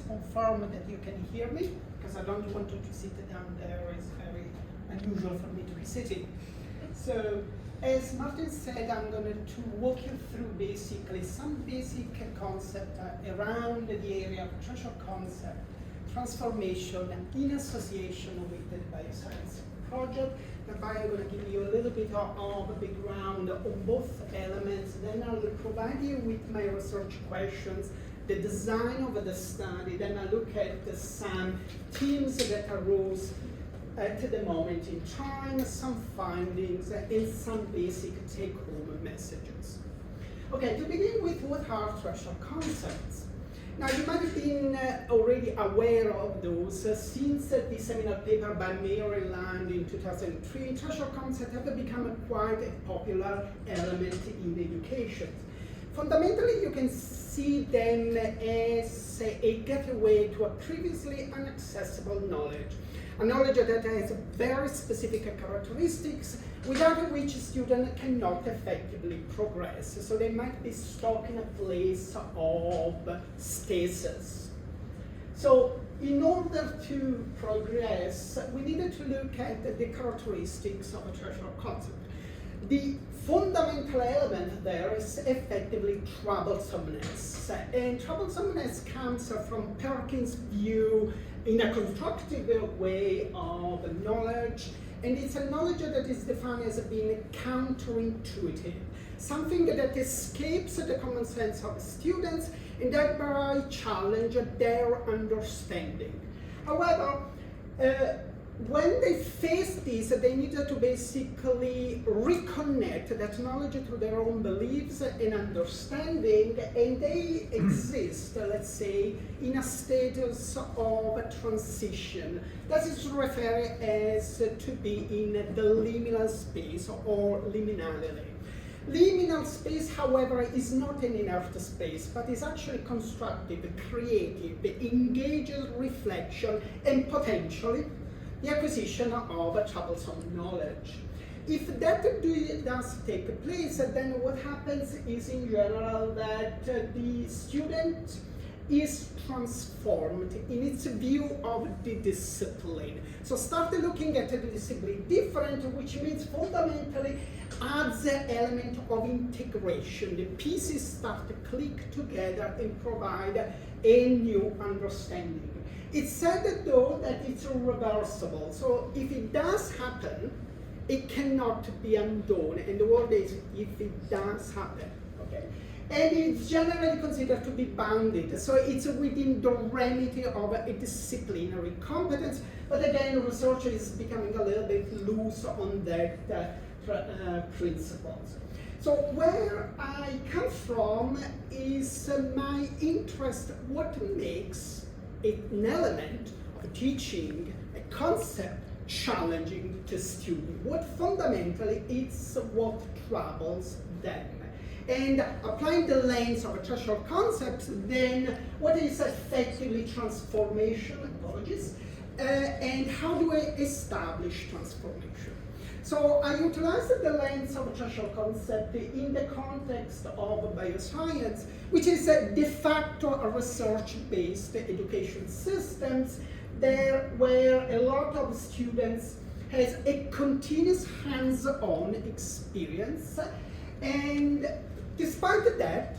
confirm that you can hear me, because I don't want you to sit down there. It's very unusual for me to be sitting. So, as Martin said, I'm going to walk you through basically some basic concepts around the area of treasure concept, transformation, in association with the Bioscience project. Thereby, I'm going to give you a little bit of a background on both elements. Then I will provide you with my research questions, the design of the study. Then I look at some themes that arose at the moment in time, some findings, and some basic take-home messages. Okay, to begin with, what are treasure concepts? Now, you might have been already aware of those since the seminal paper by Mayer and Land in 2003. Treasure concepts have become quite a popular element in education. Fundamentally, you can see them as a gateway to a previously inaccessible knowledge. A knowledge that has very specific characteristics without which students cannot effectively progress. So they might be stuck in a place of stasis. So in order to progress, we needed to look at the characteristics of a treasure concept. The fundamental element there is effectively troublesomeness. And troublesomeness comes from Perkins' view in a constructive way of knowledge. And it's a knowledge that is defined as being counterintuitive, something that escapes the common sense of students and thereby challenge their understanding. However, when they face this, they needed to basically reconnect that knowledge to their own beliefs and understanding, and they exist, let's say, in a status of transition. That is referred as to be in the liminal space or liminality. Liminal space, however, is not an inert space, but is actually constructive, creative, engages reflection, and potentially the acquisition of a troublesome knowledge. If that does take place, then what happens is in general that the student is transformed in its view of the discipline. So start looking at the discipline different, which means fundamentally adds an element of integration. The pieces start to click together and provide a new understanding. It's said though that it's irreversible. So if it does happen, it cannot be undone. And the word is if it does happen, okay? And it's generally considered to be bounded. So it's within the remedy of a disciplinary competence. But again, research is becoming a little bit loose on that principles. So where I come from is my interest, what makes an element of teaching, a concept, challenging to students. What fundamentally is what troubles them. And applying the lens of a treasure concept, then what is effectively transformation, apologies, and how do I establish transformation? So I utilized the lens of a treasure concept in the context of bioscience, which is de facto a research-based education systems there where a lot of students has a continuous hands-on experience, and despite that,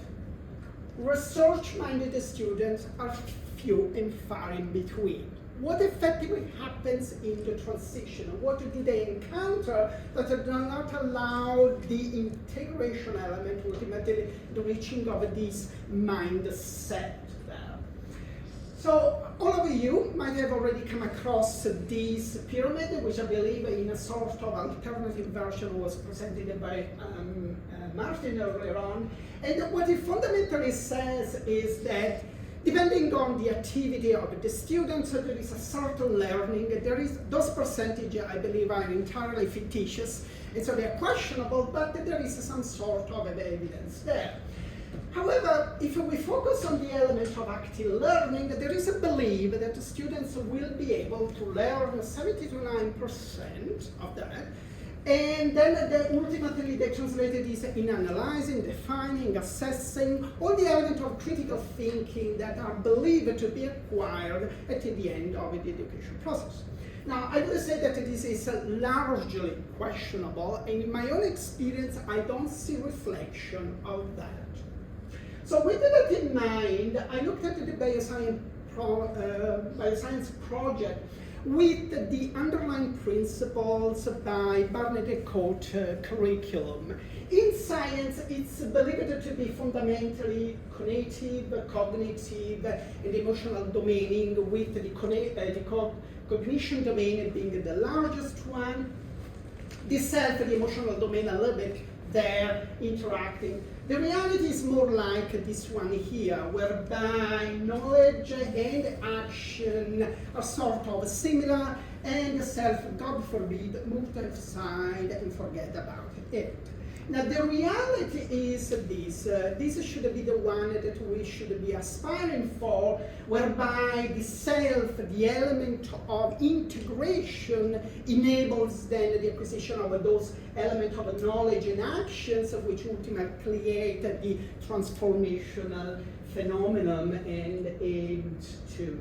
research-minded students are few and far in between. What effectively happens in the transition? What do they encounter that do not allow the integration element, ultimately the reaching of this mindset there? So all of you might have already come across this pyramid, which I believe in a sort of alternative version was presented by Martin earlier on. And what it fundamentally says is that depending on the activity of the students, there is a certain learning. There is those percentages, I believe, are entirely fictitious, and so they are questionable, but there is some sort of evidence there. However, if we focus on the element of active learning, there is a belief that the students will be able to learn 70 to 9% of that, And then ultimately they translated this in analyzing, defining, assessing all the elements of critical thinking that are believed to be acquired at the end of the education process. Now, I would say that this is largely questionable, and in my own experience, I don't see reflection of that. So with that in mind, I looked at the bioscience project with the underlying principles by Bernadette Coates curriculum. In science, it's believed to be fundamentally cognitive, and emotional domaining, with the cognition domain being the largest one, the self, the emotional domain a little bit there interacting. The reality is more like this one here, whereby knowledge and action are sort of similar, and the self, God forbid, move to the side and forget about it. Now the reality is this should be the one that we should be aspiring for, whereby the self, the element of integration, enables then the acquisition of those elements of knowledge and actions, which ultimately create the transformational phenomenon and aid to.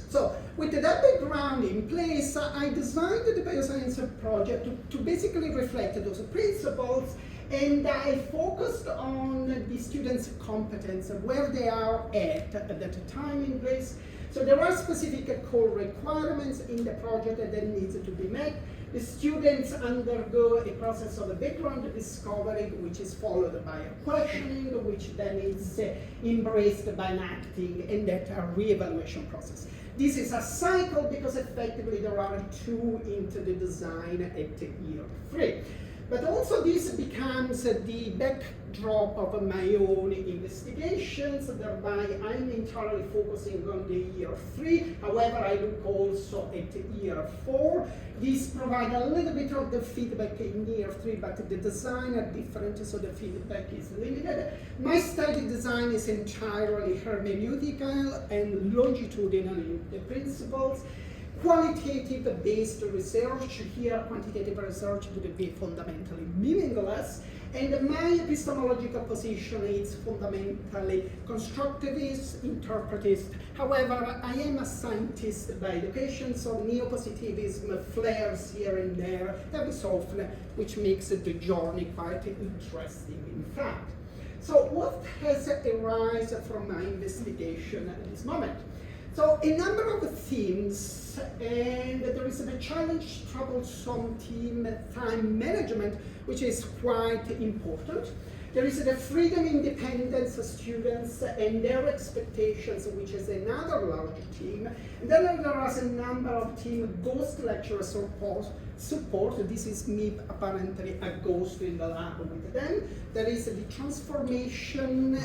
So, with that background in place, I designed the Bioscience project to basically reflect those principles, and I focused on the students' competence, where they are at that time in place. So there are specific core requirements in the project that needs to be met. The students undergo a process of background discovery, which is followed by a questioning, which then is embraced by an acting, and that a re-evaluation process. This is a cycle because effectively there are 2 into the design at year 3. But also this becomes the backdrop of my own investigations, thereby I'm entirely focusing on the year 3. However, I look also at year 4. These provide a little bit of the feedback in year 3, but the design are different, so the feedback is limited. My study design is entirely hermeneutical and longitudinal in the principles. Qualitative-based research, here quantitative research would be fundamentally meaningless, and my epistemological position is fundamentally constructivist, interpretist. However, I am a scientist by education, so neo-positivism flares here and there every so often, which makes the journey quite interesting, in fact. So what has arisen from my investigation at this moment? So a number of themes, and there is a challenge, troublesome theme, time management, which is quite important. There is the freedom, independence of students and their expectations, which is another large theme. And then there is a number of theme ghost lecturer support. This is me apparently a ghost in the lab with them. There is the transformation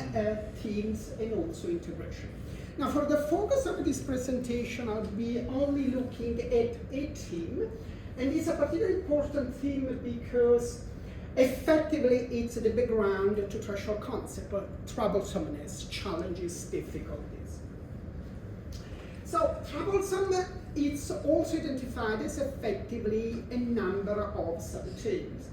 themes and also integration. Now, for the focus of this presentation, I'll be only looking at a theme, and it's a particularly important theme because effectively it's the background to threshold concept, troublesomeness, challenges, difficulties. So, troublesome, it's also identified as effectively a number of sub-themes.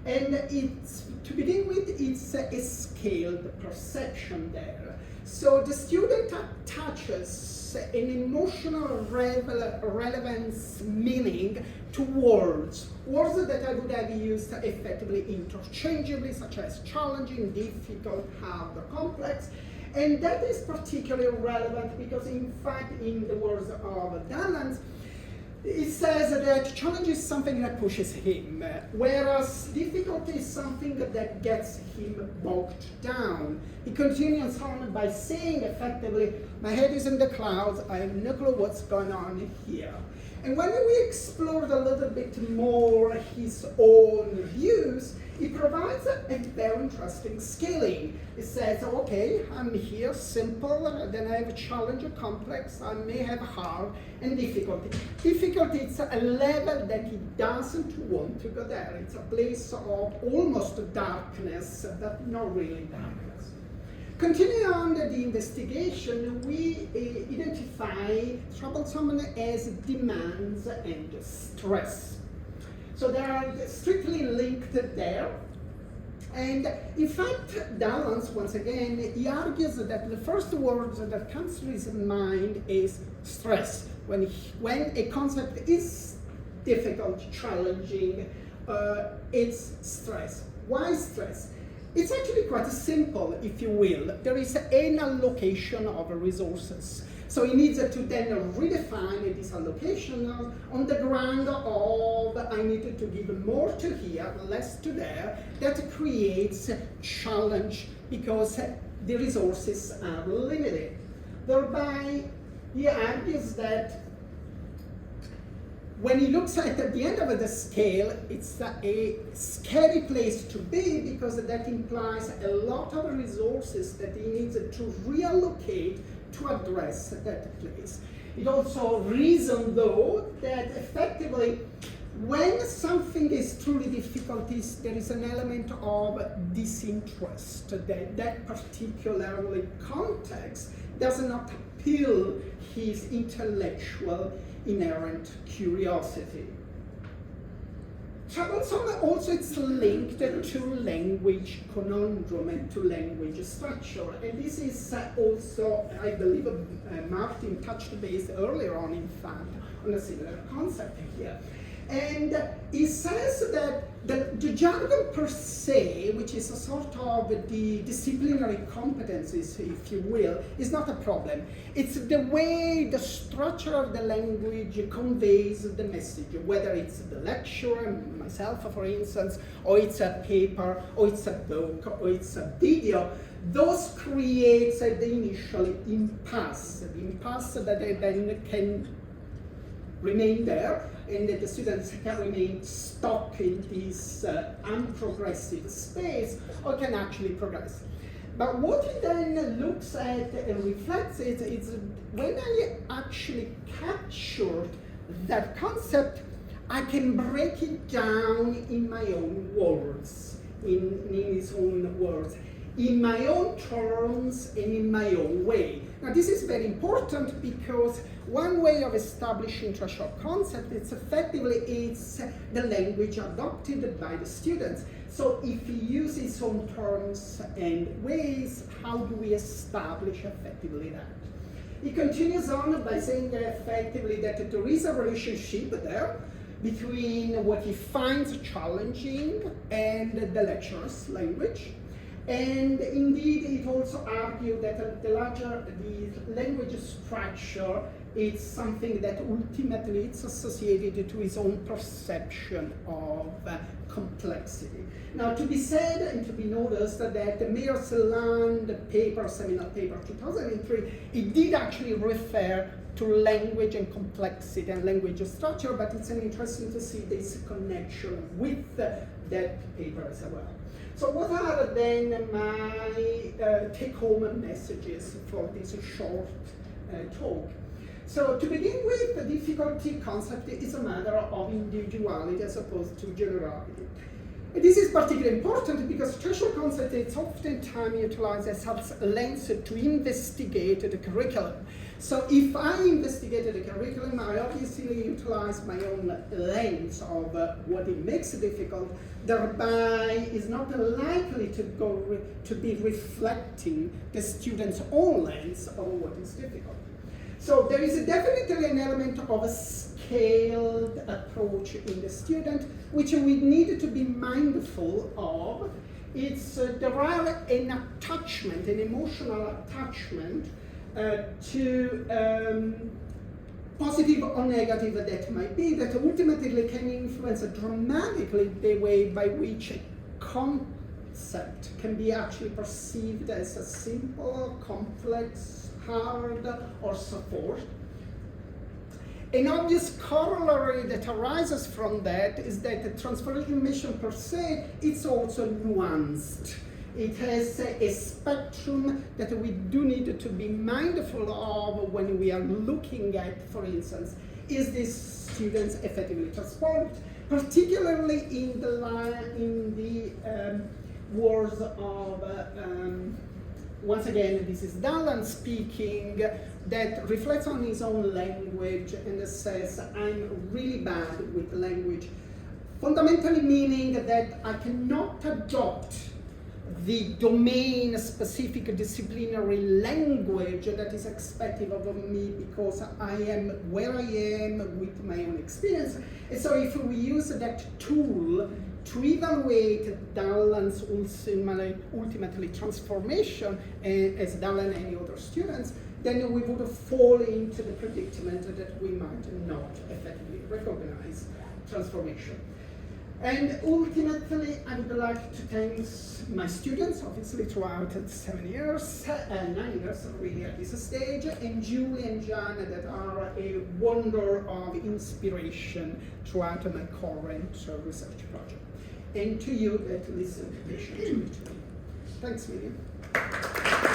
And it's, to begin with, it's a scaled perception there. So the student attaches an emotional relevance meaning to words that I would have used effectively interchangeably, such as challenging, difficult, hard, or complex. And that is particularly relevant because, in fact, in the words of Dallans, it says that challenge is something that pushes him, whereas difficulty is something that gets him bogged down. He continues on by saying effectively, my head is in the clouds, I have no clue what's going on here. And when we explored a little bit more his own views, he provides a very interesting scaling. It says, okay, I'm here, simple, then I have a challenge, a complex, I may have hard, and difficulty. Difficulty is a level that he doesn't want to go there. It's a place of almost darkness, but not really darkness. Continuing on the investigation, we identify troublesome as demands and stress. So they are strictly linked there. And in fact, Dallans, once again, he argues that the first word that comes to his mind is stress. When a concept is difficult, challenging, it's stress. Why stress? It's actually quite simple, if you will. There is an allocation of resources. So he needs to then redefine this allocation on the ground of I need to give more to here, less to there. That creates challenge because the resources are limited. Thereby, he argues that when he looks at the end of the scale, it's a scary place to be because that implies a lot of resources that he needs to reallocate to address that place. It also reasons, though, that effectively when something is truly difficult, there is an element of disinterest, that particularly context does not appeal his intellectual inherent curiosity. Troublesome also it's linked to language conundrum and to language structure. And this is also, I believe, Martin touched base earlier on, in fact, on a similar concept here. And he says that the jargon per se, which is a sort of the disciplinary competencies, if you will, is not a problem. It's the way the structure of the language conveys the message, whether it's the lecture, myself for instance, or it's a paper, or it's a book, or it's a video. Those create the initial impasse, the impasse that they then can remain there, and that the students can remain stuck in this unprogressive space, or can actually progress. But what he then looks at and reflects is when I actually captured that concept, I can break it down in my own words, in his own words, in my own terms and in my own way. Now this is very important because one way of establishing threshold concept is effectively it's the language adopted by the students. So if he uses his own terms and ways, how do we establish effectively that? He continues on by saying effectively that there is a relationship there between what he finds challenging and the lecturer's language. And indeed, it also argued that the language structure is something that ultimately it's associated to his own perception of complexity. Now, to be said and to be noticed that the Mayer's Land paper, seminal paper 2003, it did actually refer to language and complexity and language structure, but it's interesting to see this connection with that paper as well. So what are then my take-home messages for this short talk? So to begin with, the difficulty concept is a matter of individuality as opposed to generality. And this is particularly important because threshold concept is oftentimes utilized as a lens to investigate the curriculum. So if I investigated the curriculum, I obviously utilize my own lens of what it makes difficult, thereby is not likely to be reflecting the student's own lens of what is difficult. So there is definitely an element of a scaled approach in the student, which we need to be mindful of. It's there are an attachment, an emotional attachment to positive or negative that might be, that ultimately can influence dramatically the way by which a concept can be actually perceived as a simple, complex, hard, or support. An obvious corollary that arises from that is that the transformation per se is also nuanced. It has a spectrum that we do need to be mindful of when we are looking at, for instance, is this students effectively transformed, particularly in the words of, once again, this is Dallans speaking, that reflects on his own language and says, I'm really bad with language. Fundamentally meaning that I cannot adopt the domain-specific disciplinary language that is expected of me because I am where I am with my own experience. And so if we use that tool to evaluate Dallan's ultimately transformation as Dallan and any other students, then we would fall into the predicament that we might not effectively recognize transformation. And ultimately, I would like to thank my students, obviously, throughout the 7 years, 9 years really at this stage, and Julie and John that are a wonder of inspiration throughout my current research project. And to you that listen patiently to me. Thanks, Miriam.